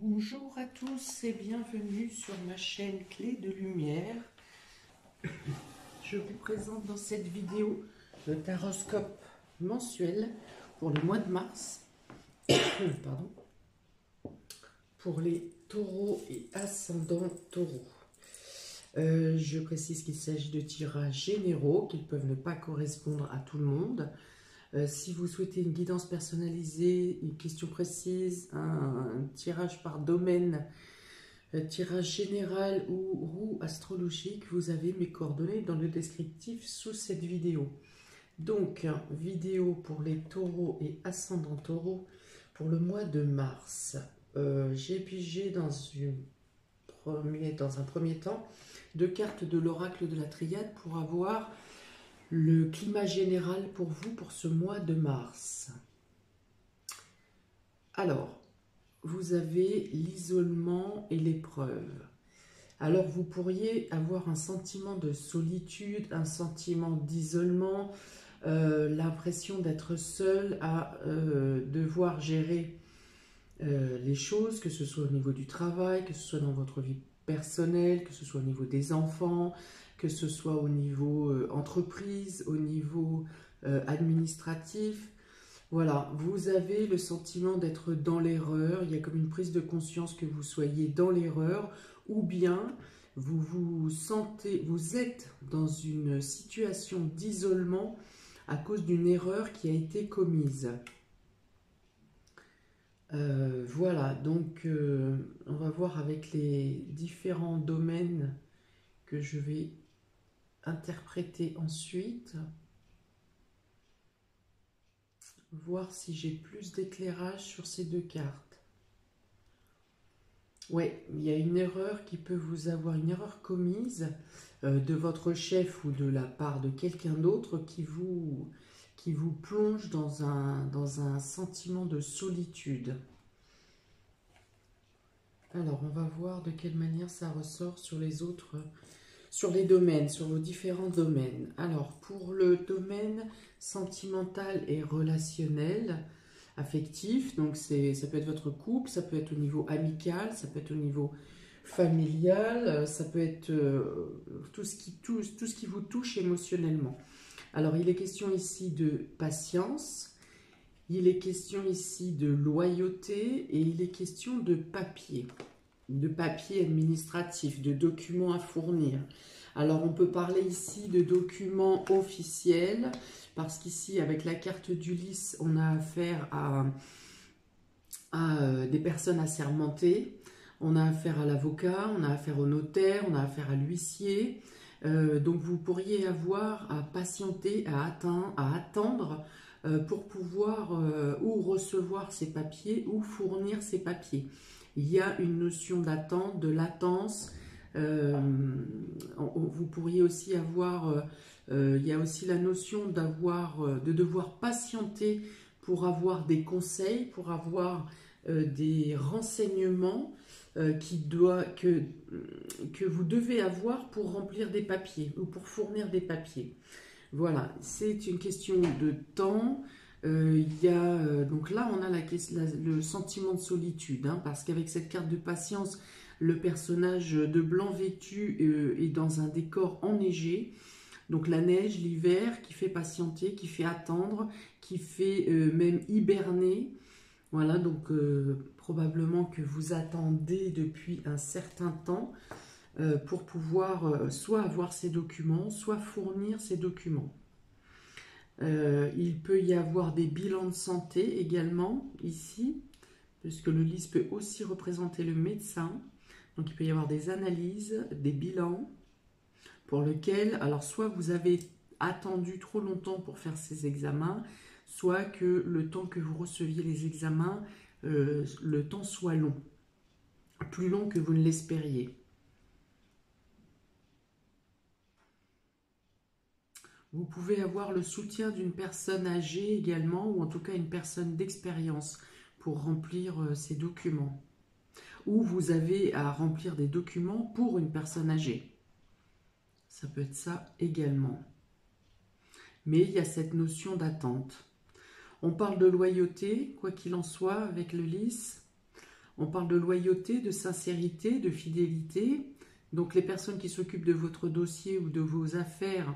Bonjour à tous et bienvenue sur ma chaîne Clé de Lumière. Je vous présente dans cette vidéo le taroscope mensuel pour le mois de mars. Pardon. Pour les taureaux et ascendants taureaux. Je précise qu'il s'agit de tirages généraux, qu'ils peuvent ne pas correspondre à tout le monde. Si vous souhaitez une guidance personnalisée, une question précise, un tirage par domaine, tirage général ou roue astrologique, vous avez mes coordonnées dans le descriptif sous cette vidéo. Donc, vidéo pour les taureaux et ascendants taureaux pour le mois de mars. J'ai pigé dans un premier temps 2 cartes de l'oracle de la Triade pour avoir le climat général pour vous pour ce mois de mars. Alors, vous avez l'isolement et l'épreuve. Alors, vous pourriez avoir un sentiment de solitude, un sentiment d'isolement, l'impression d'être seul à devoir gérer les choses, que ce soit au niveau du travail, que ce soit dans votre vie personnelle, que ce soit au niveau des enfants, que ce soit au niveau entreprise, au niveau administratif. Voilà, vous avez le sentiment d'être dans l'erreur, il y a comme une prise de conscience que vous soyez dans l'erreur, ou bien vous êtes dans une situation d'isolement à cause d'une erreur qui a été commise. Voilà, donc on va voir avec les différents domaines que je vais interpréter ensuite. Voir si j'ai plus d'éclairage sur ces 2 cartes. Ouais, il y a une erreur qui peut vous avoir, une erreur commise de votre chef ou de la part de quelqu'un d'autre qui vous plonge dans un sentiment de solitude. Alors, on va voir de quelle manière ça ressort sur les autres, sur les domaines, sur vos différents domaines. Alors, pour le domaine sentimental et relationnel, affectif, donc ça peut être votre couple, ça peut être au niveau amical, ça peut être au niveau familial, ça peut être tout ce qui vous touche émotionnellement. Alors, il est question ici de patience, il est question ici de loyauté et il est question de papier administratif, de documents à fournir. Alors, on peut parler ici de documents officiels, parce qu'ici, avec la carte d'Ulysse, on a affaire à des personnes assermentées, on a affaire à l'avocat, on a affaire au notaire, on a affaire à l'huissier. Donc, vous pourriez avoir à patienter, à attendre pour pouvoir ou recevoir ces papiers ou fournir ces papiers. Il y a une notion d'attente, de latence. Vous pourriez aussi avoir, il y a aussi la notion de devoir patienter pour avoir des conseils, pour avoir des renseignements que vous devez avoir pour remplir des papiers ou pour fournir des papiers. Voilà, c'est une question de temps. Donc là, on a le sentiment de solitude, hein, parce qu'avec cette carte de patience, le personnage de blanc vêtu est dans un décor enneigé. Donc la neige, l'hiver, qui fait patienter, qui fait attendre, qui fait même hiberner. Voilà, donc probablement que vous attendez depuis un certain temps pour pouvoir soit avoir ces documents, soit fournir ces documents. Il peut y avoir des bilans de santé également ici, puisque le lys peut aussi représenter le médecin. Donc il peut y avoir des analyses, des bilans, pour lesquels, alors soit vous avez attendu trop longtemps pour faire ces examens, soit que le temps que vous receviez les examens, le temps soit long, plus long que vous ne l'espériez. Vous pouvez avoir le soutien d'une personne âgée également, ou en tout cas une personne d'expérience pour remplir ces documents. Ou vous avez à remplir des documents pour une personne âgée. Ça peut être ça également. Mais il y a cette notion d'attente. On parle de loyauté, quoi qu'il en soit, avec le lys. On parle de loyauté, de sincérité, de fidélité. Donc les personnes qui s'occupent de votre dossier ou de vos affaires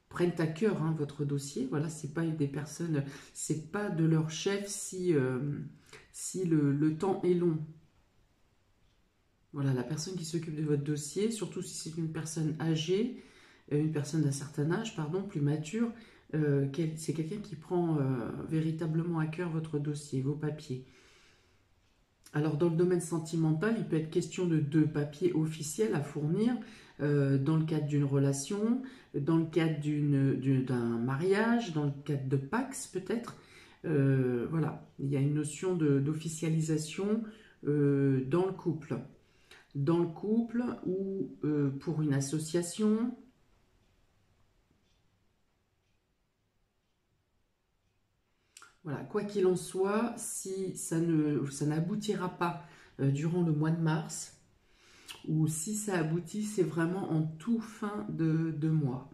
prennent à cœur votre dossier. Voilà, c'est pas des personnes, c'est pas de leur chef si le temps est long. Voilà, la personne qui s'occupe de votre dossier, surtout si c'est une personne âgée, une personne d'un certain âge, pardon, plus mature, c'est quelqu'un qui prend véritablement à cœur votre dossier, vos papiers. Alors, dans le domaine sentimental, il peut être question de papiers officiels à fournir dans le cadre d'une relation, dans le cadre d'un mariage, dans le cadre de Pax peut-être. Voilà, il y a une notion d'officialisation dans le couple. Dans le couple ou pour une association. Voilà, quoi qu'il en soit, si ça n'aboutira pas durant le mois de mars, ou si ça aboutit, c'est vraiment en tout fin de mois.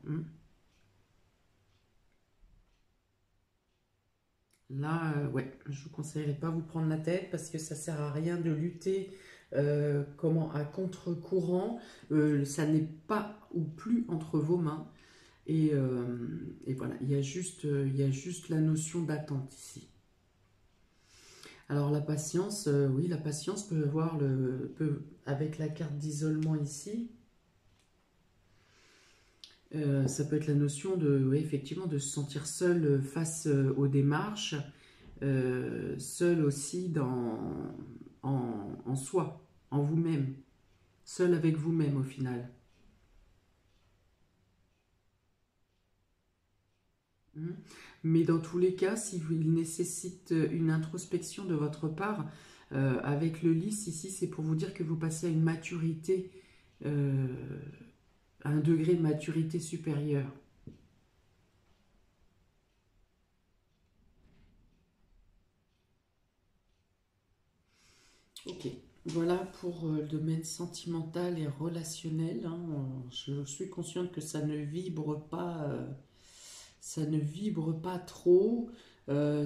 Là, ouais, je ne vous conseillerais pas vous prendre la tête parce que ça ne sert à rien de lutter à contre-courant. Ça n'est pas ou plus entre vos mains. Et voilà, il y a juste la notion d'attente ici. Alors la patience, oui, la patience peut avoir avec la carte d'isolement ici, ça peut être la notion oui, effectivement, de se sentir seul face aux démarches, seul aussi en soi, en vous-même, seul avec vous-même au final. Mais dans tous les cas, il nécessite une introspection de votre part, avec le lys ici, c'est pour vous dire que vous passez à une maturité, à un degré de maturité supérieur. Ok, voilà pour le domaine sentimental et relationnel. Je suis consciente que ça ne vibre pas. Ça ne vibre pas trop,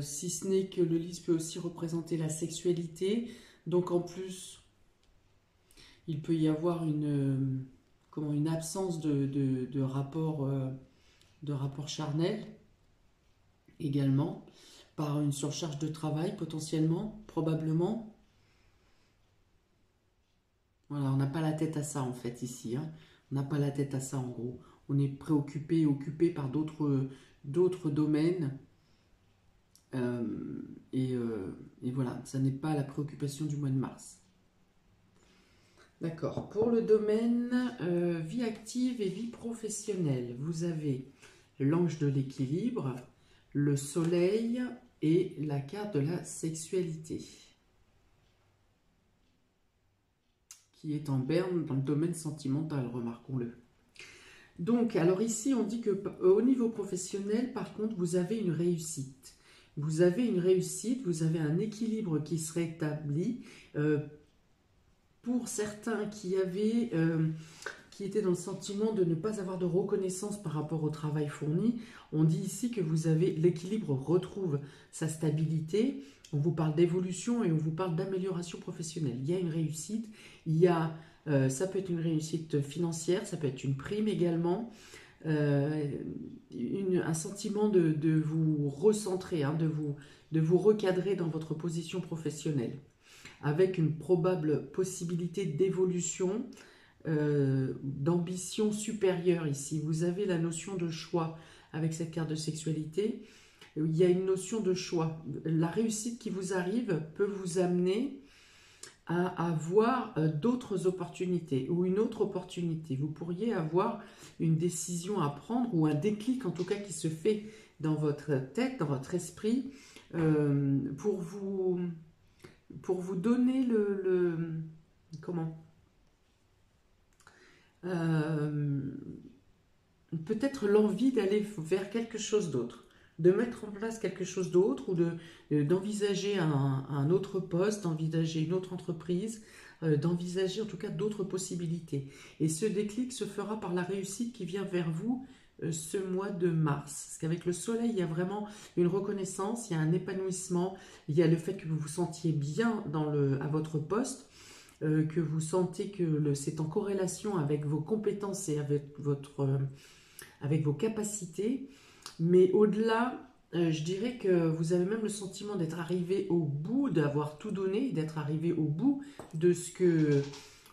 si ce n'est que le lys peut aussi représenter la sexualité. Donc en plus, il peut y avoir une absence de rapport charnel également, par une surcharge de travail potentiellement, probablement. Voilà, on n'a pas la tête à ça en fait ici. On n'a pas la tête à ça en gros. On est préoccupé, occupé par d'autres domaines. Et voilà, ça n'est pas la préoccupation du mois de mars. D'accord. Pour le domaine vie active et vie professionnelle, vous avez l'ange de l'équilibre, le soleil et la carte de la sexualité, qui est en berne dans le domaine sentimental, remarquons-le. Donc, alors ici, on dit que au niveau professionnel, par contre, vous avez une réussite. Vous avez une réussite, vous avez un équilibre qui serait établi. Pour certains qui étaient dans le sentiment de ne pas avoir de reconnaissance par rapport au travail fourni, on dit ici que vous avez l'équilibre retrouve sa stabilité. On vous parle d'évolution et on vous parle d'amélioration professionnelle. Il y a une réussite, ça peut être une réussite financière, ça peut être une prime également, un sentiment de vous recentrer, de vous recadrer dans votre position professionnelle, avec une probable possibilité d'évolution, d'ambition supérieure ici. Vous avez la notion de choix avec cette carte de sexualité. Il y a une notion de choix. La réussite qui vous arrive peut vous amener à avoir d'autres opportunités ou une autre opportunité. Vous pourriez avoir une décision à prendre ou un déclic en tout cas qui se fait dans votre tête, dans votre esprit, pour vous donner peut-être l'envie d'aller vers quelque chose d'autre, de mettre en place quelque chose d'autre ou d'envisager un autre poste, d'envisager une autre entreprise, d'envisager en tout cas d'autres possibilités. Et ce déclic se fera par la réussite qui vient vers vous ce mois de mars. Parce qu'avec le soleil, il y a vraiment une reconnaissance, il y a un épanouissement, il y a le fait que vous vous sentiez bien à votre poste, que vous sentez que c'est en corrélation avec vos compétences et avec vos capacités. Mais au-delà, je dirais que vous avez même le sentiment d'être arrivé au bout, d'avoir tout donné, d'être arrivé au bout de ce que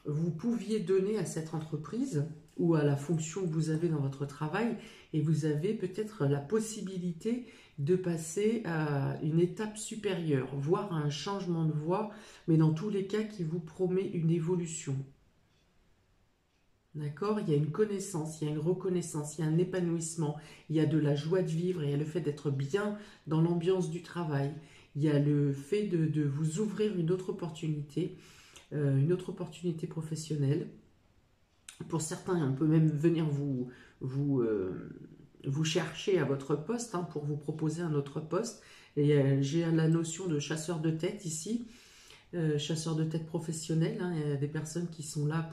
vous pouviez donner à cette entreprise ou à la fonction que vous avez dans votre travail, et vous avez peut-être la possibilité de passer à une étape supérieure, voire à un changement de voie, mais dans tous les cas qui vous promet une évolution. D'accord? Il y a une connaissance, il y a une reconnaissance, il y a un épanouissement, il y a de la joie de vivre, il y a le fait d'être bien dans l'ambiance du travail, il y a le fait de vous ouvrir une autre opportunité professionnelle. Pour certains, on peut même venir vous chercher à votre poste, hein, pour vous proposer un autre poste. Et j'ai la notion de chasseur de tête ici, chasseur de tête professionnel, hein. Il y a des personnes qui sont là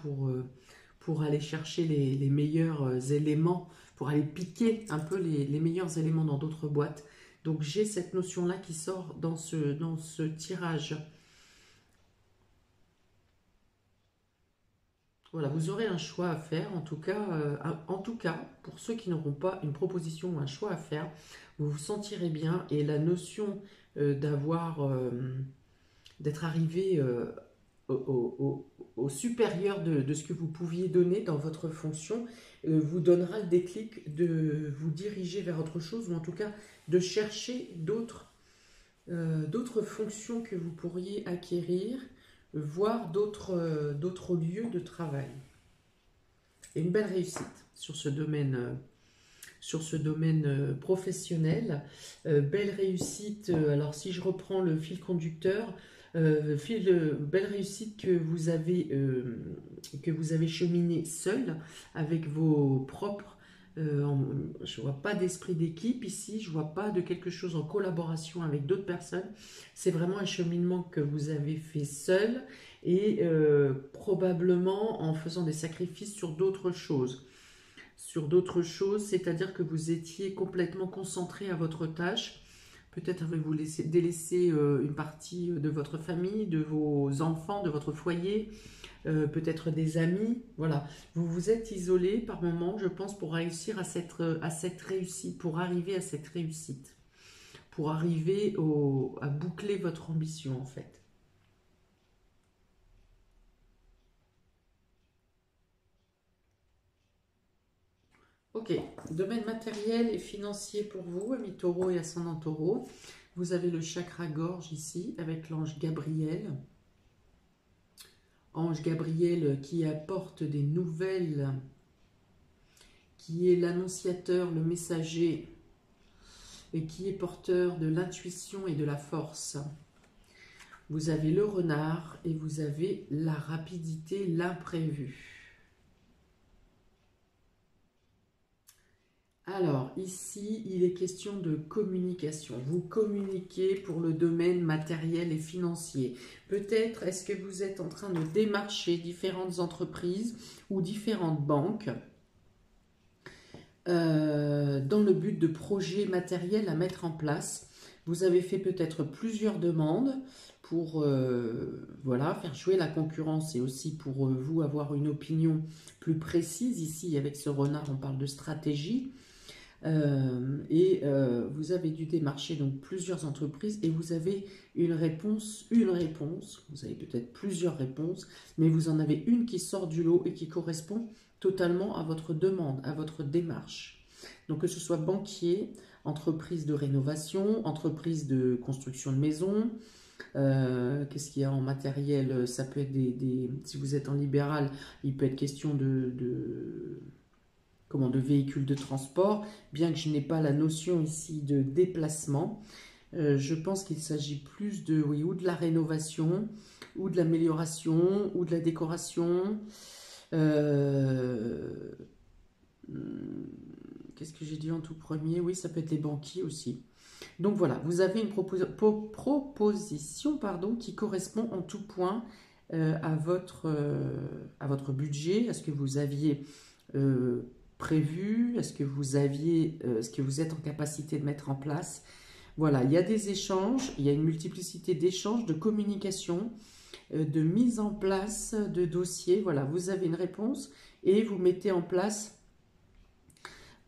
pour aller chercher les meilleurs éléments, pour aller piquer un peu les meilleurs éléments dans d'autres boîtes. Donc j'ai cette notion-là qui sort dans ce tirage. Voilà, vous aurez un choix à faire, en tout cas, pour ceux qui n'auront pas une proposition ou un choix à faire, vous vous sentirez bien, et la notion d'être arrivé au supérieur de ce que vous pouviez donner dans votre fonction, vous donnera le déclic de vous diriger vers autre chose, ou en tout cas de chercher d'autres fonctions que vous pourriez acquérir, voire d'autres lieux de travail. Et une belle réussite sur ce domaine professionnel. Belle réussite, alors si je reprends le fil conducteur, belle réussite que vous avez cheminé seul avec vos propres. Je ne vois pas d'esprit d'équipe ici, je ne vois pas de quelque chose en collaboration avec d'autres personnes. C'est vraiment un cheminement que vous avez fait seul, et probablement en faisant des sacrifices sur d'autres choses. C'est-à-dire que vous étiez complètement concentré à votre tâche. Peut-être avez-vous délaissé une partie de votre famille, de vos enfants, de votre foyer, peut-être des amis. Voilà, vous vous êtes isolé par moment, je pense, pour réussir à cette réussite, pour arriver à cette réussite, pour arriver à boucler votre ambition en fait. Ok, domaine matériel et financier pour vous, amis taureau et ascendant taureau. Vous avez le chakra gorge ici avec l'ange Gabriel. Ange Gabriel qui apporte des nouvelles, qui est l'annonciateur, le messager, et qui est porteur de l'intuition et de la force. Vous avez le renard et vous avez la rapidité, l'imprévu. Alors, ici, il est question de communication. Vous communiquez pour le domaine matériel et financier. Peut-être est-ce que vous êtes en train de démarcher différentes entreprises ou différentes banques dans le but de projets matériels à mettre en place. Vous avez fait peut-être plusieurs demandes pour voilà, faire jouer la concurrence, et aussi pour vous avoir une opinion plus précise. Ici, avec ce renard, on parle de stratégie. Vous avez dû démarcher donc plusieurs entreprises, et vous avez une réponse, vous avez peut-être plusieurs réponses, mais vous en avez une qui sort du lot et qui correspond totalement à votre demande, à votre démarche. Donc que ce soit banquier, entreprise de rénovation, entreprise de construction de maison, qu'est-ce qu'il y a en matériel? Ça peut être si vous êtes en libéral, il peut être question de véhicules de transport, bien que je n'ai pas la notion ici de déplacement. Je pense qu'il s'agit plus ou de la rénovation, ou de l'amélioration, ou de la décoration. Qu'est-ce que j'ai dit en tout premier? Oui, ça peut être les banquiers aussi. Donc voilà, vous avez une proposition qui correspond en tout point à votre budget, à ce que vous aviez prévu? Est-ce que vous aviez, est-ce que vous êtes en capacité de mettre en place? Voilà, il y a des échanges, il y a une multiplicité d'échanges, de communication, de mise en place de dossiers. Voilà, vous avez une réponse et vous mettez en place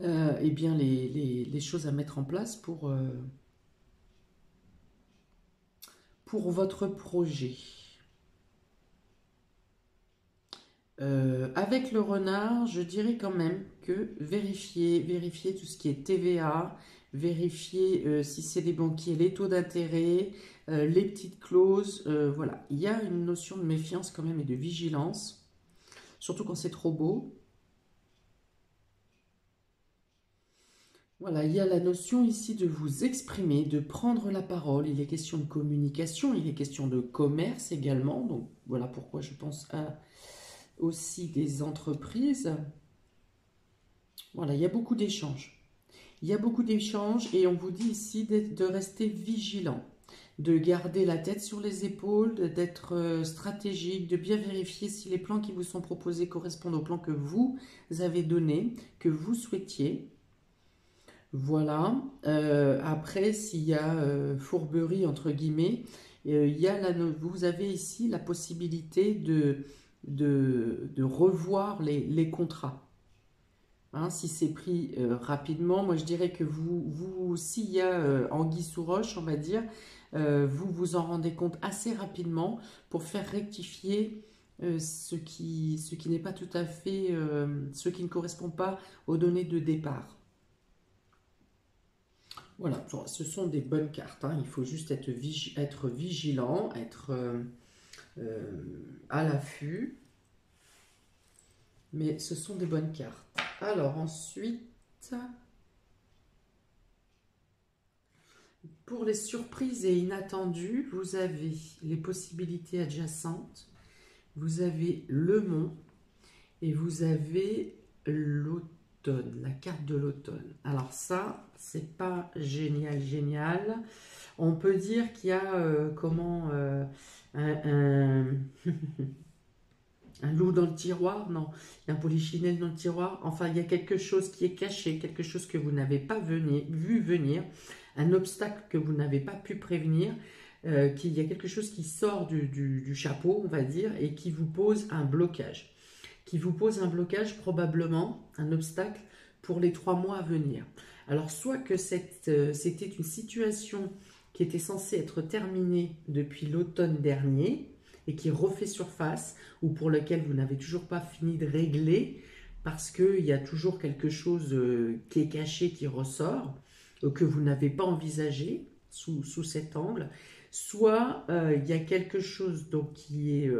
eh bien, les choses à mettre en place pour votre projet. Avec le renard, je dirais quand même que vérifiez tout ce qui est TVA, vérifiez si c'est des banquiers, les taux d'intérêt, les petites clauses. Voilà, il y a une notion de méfiance quand même et de vigilance, surtout quand c'est trop beau. Voilà, il y a la notion ici de vous exprimer, de prendre la parole. Il est question de communication, il est question de commerce également. Donc voilà pourquoi je pense à aussi des entreprises. Voilà, il y a beaucoup d'échanges. Il y a beaucoup d'échanges et on vous dit ici de rester vigilant, de garder la tête sur les épaules, d'être stratégique, de bien vérifier si les plans qui vous sont proposés correspondent aux plans que vous avez donnés, que vous souhaitiez. Voilà. Après, s'il y a fourberie, entre guillemets, vous avez ici la possibilité de revoir les contrats. Hein, si c'est pris rapidement, moi je dirais que s'il y a anguille sous roche, on va dire, vous vous en rendez compte assez rapidement pour faire rectifier ce qui n'est pas tout à fait, ce qui ne correspond pas aux données de départ. Voilà, ce sont des bonnes cartes, hein. Il faut juste être vigilant, être à l'affût. Mais ce sont des bonnes cartes. Alors ensuite, pour les surprises et inattendues, vous avez les possibilités adjacentes, vous avez le mont et vous avez l'automne, la carte de l'automne. Alors ça, c'est pas génial. On peut dire qu'il y a un loup dans le tiroir, non, il y a un polichinelle dans le tiroir. Enfin, il y a quelque chose qui est caché, quelque chose que vous n'avez pas vu venir, un obstacle que vous n'avez pas pu prévenir, qu'il y a quelque chose qui sort du chapeau, on va dire, et qui vous pose un blocage. Qui vous pose un blocage, probablement, un obstacle pour les 3 mois à venir. Alors, soit que c'était une situation qui était censée être terminée depuis l'automne dernier, et qui refait surface, ou pour lequel vous n'avez toujours pas fini de régler, parce qu'il y a toujours quelque chose qui est caché, qui ressort, que vous n'avez pas envisagé sous cet angle, soit il y a quelque chose donc, qui est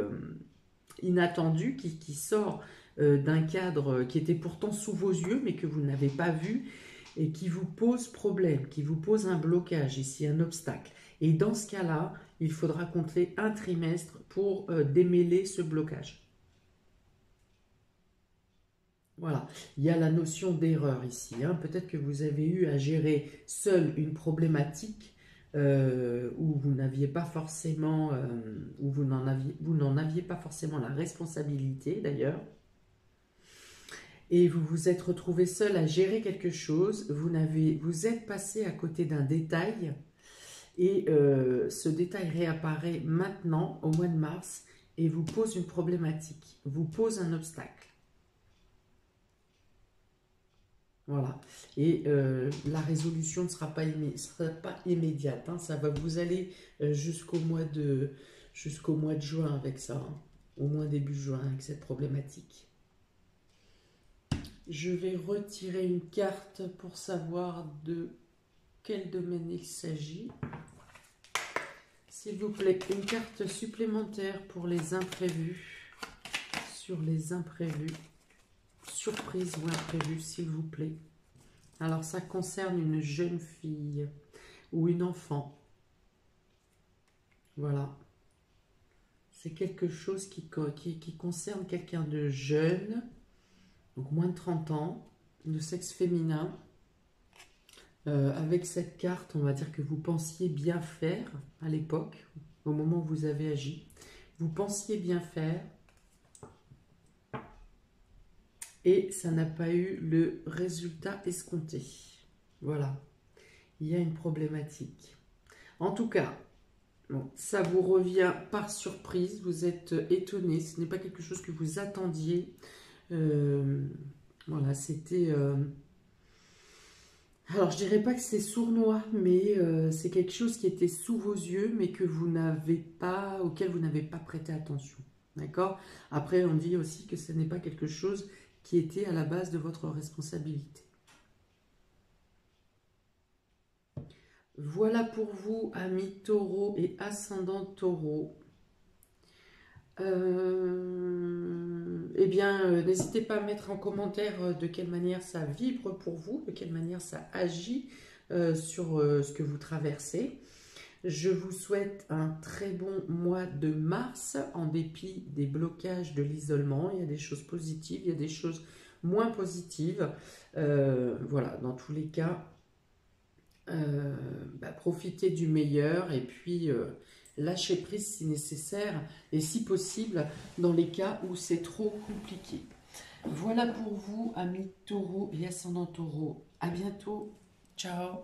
inattendu, qui sort d'un cadre qui était pourtant sous vos yeux, mais que vous n'avez pas vu, et qui vous pose problème, qui vous pose un blocage, ici un obstacle. Et dans ce cas-là, il faudra compter un trimestre pour démêler ce blocage. Voilà, il y a la notion d'erreur ici, hein. Peut-être que vous avez eu à gérer seul une problématique où vous n'aviez pas forcément, où vous n'en aviez pas forcément la responsabilité d'ailleurs. Et vous vous êtes retrouvé seul à gérer quelque chose, vous êtes passé à côté d'un détail, et ce détail réapparaît maintenant, au mois de mars, et vous pose une problématique, vous pose un obstacle. Voilà. Et la résolution ne sera pas immédiate, hein. Ça va vous aller jusqu'au mois de juin avec ça, hein. Au moins début juin avec cette problématique. Je vais retirer une carte pour savoir de quel domaine il s'agit. S'il vous plaît, une carte supplémentaire pour les imprévus. Sur les imprévus. Surprise ou imprévu, s'il vous plaît. Alors, ça concerne une jeune fille ou une enfant. Voilà. C'est quelque chose qui concerne quelqu'un de jeune, donc moins de 30 ans, de sexe féminin. Avec cette carte, on va dire que vous pensiez bien faire à l'époque, au moment où vous avez agi. Vous pensiez bien faire. et ça n'a pas eu le résultat escompté. Voilà, il y a une problématique. En tout cas, bon, ça vous revient par surprise, vous êtes étonné, ce n'est pas quelque chose que vous attendiez. Voilà, c'était... alors, je dirais pas que c'est sournois, mais c'est quelque chose qui était sous vos yeux, mais que vous n'avez pas, auquel vous n'avez pas prêté attention. D'accord? Après, on dit aussi que ce n'est pas quelque chose qui était à la base de votre responsabilité. Voilà pour vous, amis taureaux et ascendant taureau. Eh bien, n'hésitez pas à mettre en commentaire de quelle manière ça vibre pour vous, de quelle manière ça agit sur ce que vous traversez. Je vous souhaite un très bon mois de mars, en dépit des blocages de l'isolement. Il y a des choses positives, il y a des choses moins positives. Voilà, dans tous les cas, profitez du meilleur et puis lâchez prise si nécessaire et si possible dans les cas où c'est trop compliqué. Voilà pour vous, amis taureaux et ascendant taureau. À bientôt. Ciao.